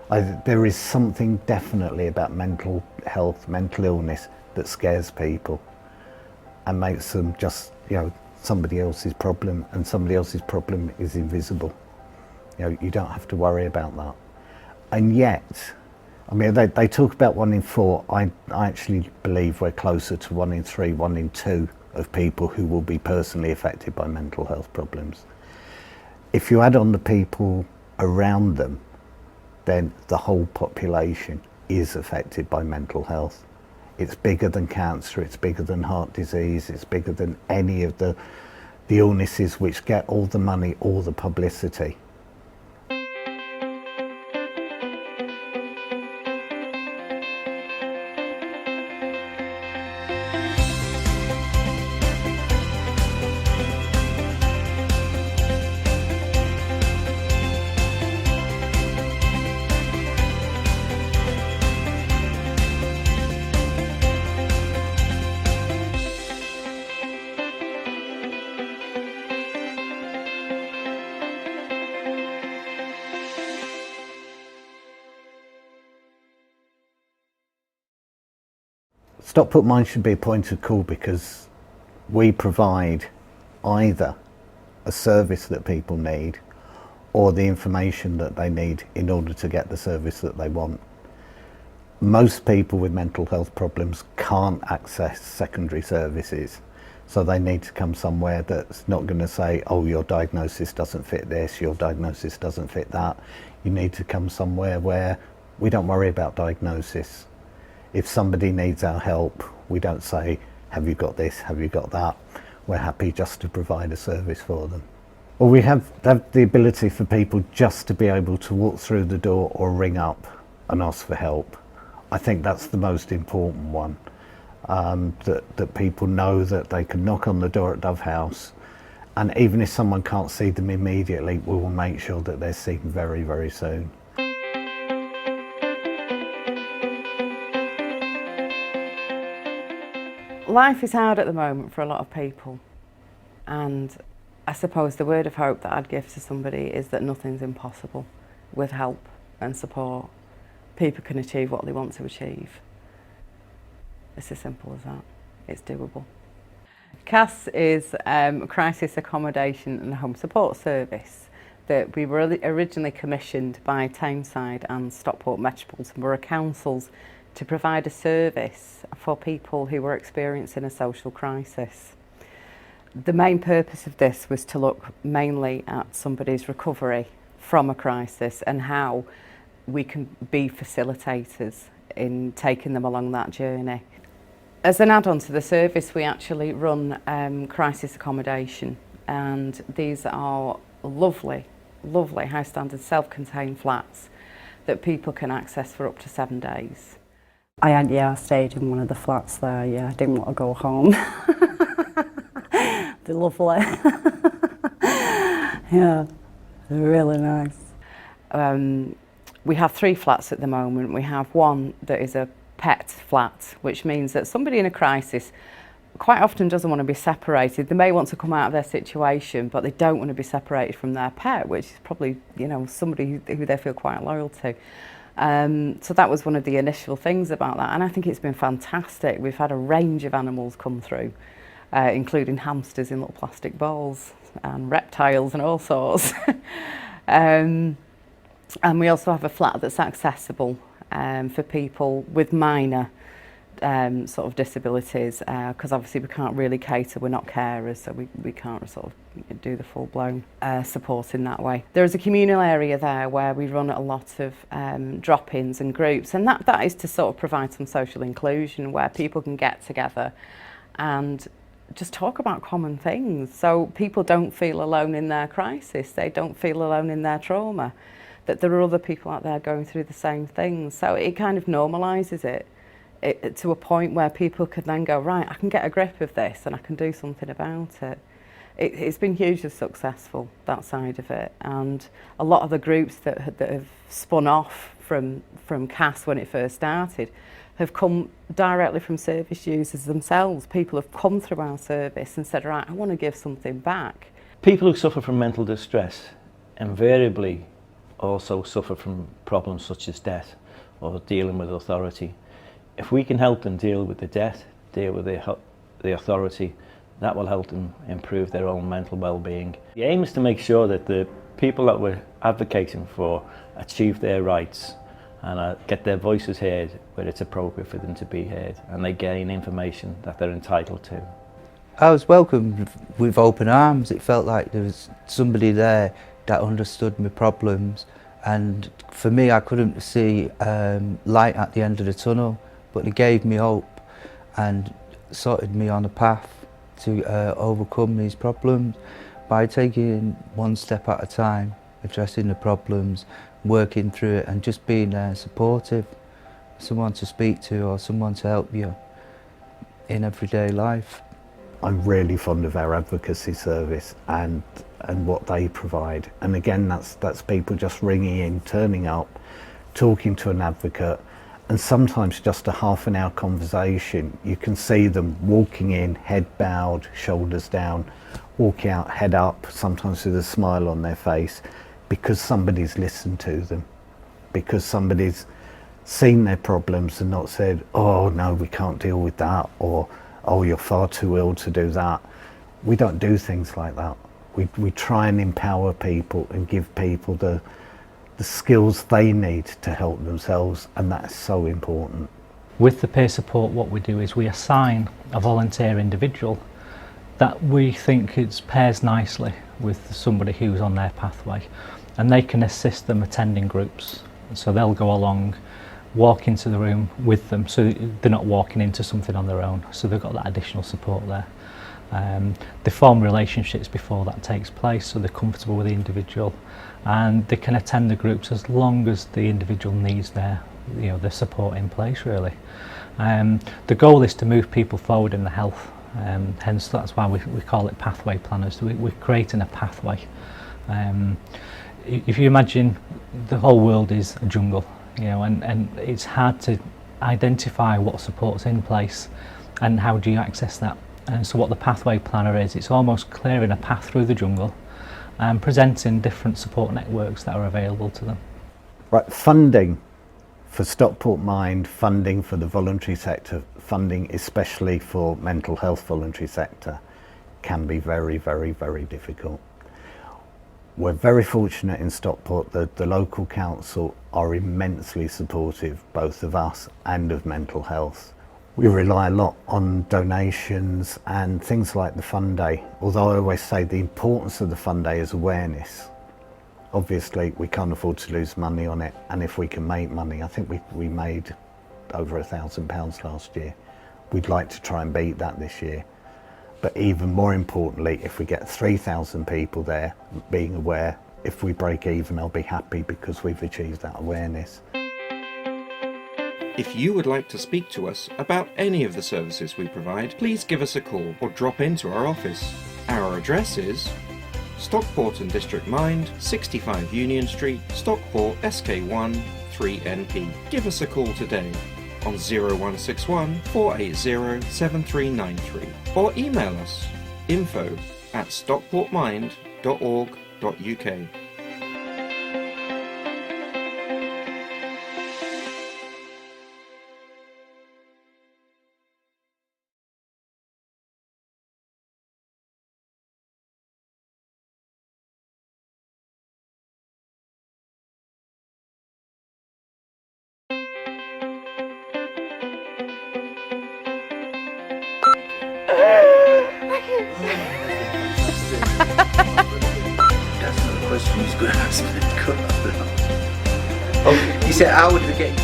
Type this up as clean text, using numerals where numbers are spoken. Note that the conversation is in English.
There is something definitely about mental health, mental illness that scares people and makes them just, somebody else's problem, and somebody else's problem is invisible. You don't have to worry about that. And yet, they talk about 1 in 4. I actually believe we're closer to 1 in 3, 1 in 2 of people who will be personally affected by mental health problems. If you add on the people around them, then the whole population is affected by mental health. It's bigger than cancer, it's bigger than heart disease, it's bigger than any of the illnesses which get all the money, all the publicity. Stockport Mind should be a point of call because we provide either a service that people need or the information that they need in order to get the service that they want. Most people with mental health problems can't access secondary services, so they need to come somewhere that's not going to say, oh, your diagnosis doesn't fit this, your diagnosis doesn't fit that. You need to come somewhere where we don't worry about diagnosis. If somebody needs our help, we don't say, have you got this, have you got that? We're happy just to provide a service for them. Well, we have the ability for people just to be able to walk through the door or ring up and ask for help. I think that's the most important one, that people know that they can knock on the door at Dove House, and even if someone can't see them immediately, we will make sure that they're seen very, very soon. Life is hard at the moment for a lot of people, and I suppose the word of hope that I'd give to somebody is that nothing's impossible. With help and support, people can achieve what they want to achieve. It's as simple as that. It's doable. CAS is a crisis accommodation and home support service that we were originally commissioned by Tameside and Stockport Metropolitan Borough Councils to provide a service for people who were experiencing a social crisis. The main purpose of this was to look mainly at somebody's recovery from a crisis and how we can be facilitators in taking them along that journey. As an add-on to the service, we actually run crisis accommodation, and these are lovely, lovely high standard self-contained flats that people can access for up to 7 days. I stayed in one of the flats there, I didn't want to go home. They're lovely. Yeah, they're really nice. We have 3 flats at the moment. We have one that is a pet flat, which means that somebody in a crisis quite often doesn't want to be separated. They may want to come out of their situation, but they don't want to be separated from their pet, which is probably, somebody who they feel quite loyal to. So that was one of the initial things about that, and I think it's been fantastic. We've had a range of animals come through, including hamsters in little plastic bowls and reptiles and all sorts. And we also have a flat that's accessible for people with minor sort of disabilities, because obviously we can't really cater, we're not carers, so we can't sort of do the full-blown support in that way. There is a communal area there where we run a lot of drop-ins and groups, and that is to sort of provide some social inclusion where people can get together and just talk about common things, so people don't feel alone in their crisis, they don't feel alone in their trauma, that there are other people out there going through the same things. So it kind of normalises it to a point where people can then go, right, I can get a grip of this and I can do something about it. It's been hugely successful, that side of it, and a lot of the groups that have spun off from CAS when it first started have come directly from service users themselves. People have come through our service and said, right, I want to give something back. People who suffer from mental distress invariably also suffer from problems such as debt or dealing with authority. If we can help them deal with the debt, deal with the authority, that will help them improve their own mental well-being. The aim is to make sure that the people that we're advocating for achieve their rights and get their voices heard where it's appropriate for them to be heard, and they gain information that they're entitled to. I was welcomed with open arms. It felt like there was somebody there that understood my problems, and for me I couldn't see light at the end of the tunnel, but it gave me hope and sorted me on a path to overcome these problems by taking one step at a time, addressing the problems, working through it, and just being supportive, someone to speak to or someone to help you in everyday life. I'm really fond of our advocacy service and what they provide. And again, that's people just ringing in, turning up, talking to an advocate, and sometimes just a half an hour conversation. You can see them walking in, head bowed, shoulders down, walking out, head up, sometimes with a smile on their face, because somebody's listened to them, because somebody's seen their problems and not said, oh no, we can't deal with that, or oh, you're far too ill to do that. We don't do things like that. We try and empower people and give people the skills they need to help themselves, and that's so important. With the peer support, what we do is we assign a volunteer individual that we think pairs nicely with somebody who's on their pathway, and they can assist them attending groups. So they'll go along, walk into the room with them, so they're not walking into something on their own, so they've got that additional support there. They form relationships before that takes place, so they're comfortable with the individual, and they can attend the groups as long as the individual needs their support in place, really. The goal is to move people forward in the health, hence that's why we call it pathway planners. We're creating a pathway. If you imagine the whole world is a jungle, and it's hard to identify what support's in place and how do you access that. And so what the pathway planner is, it's almost clearing a path through the jungle and presenting different support networks that are available to them. Right, funding for Stockport Mind, funding for the voluntary sector, funding especially for mental health voluntary sector, can be very, very, very difficult. We're very fortunate in Stockport that the local council are immensely supportive, both of us and of mental health. We rely a lot on donations and things like the Fund Day, although I always say the importance of the Fund Day is awareness. Obviously we can't afford to lose money on it, and if we can make money, I think we made over £1,000 last year. We'd like to try and beat that this year. But even more importantly, if we get 3,000 people there being aware, if we break even, I'll be happy because we've achieved that awareness. If you would like to speak to us about any of the services we provide, please give us a call or drop into our office. Our address is Stockport and District Mind, 65 Union Street, Stockport, SK1 3NP. Give us a call today on 0161 480 7393 or email us info@stockportmind.org.uk. That's not a question he's going to ask me. Oh, you said how would we get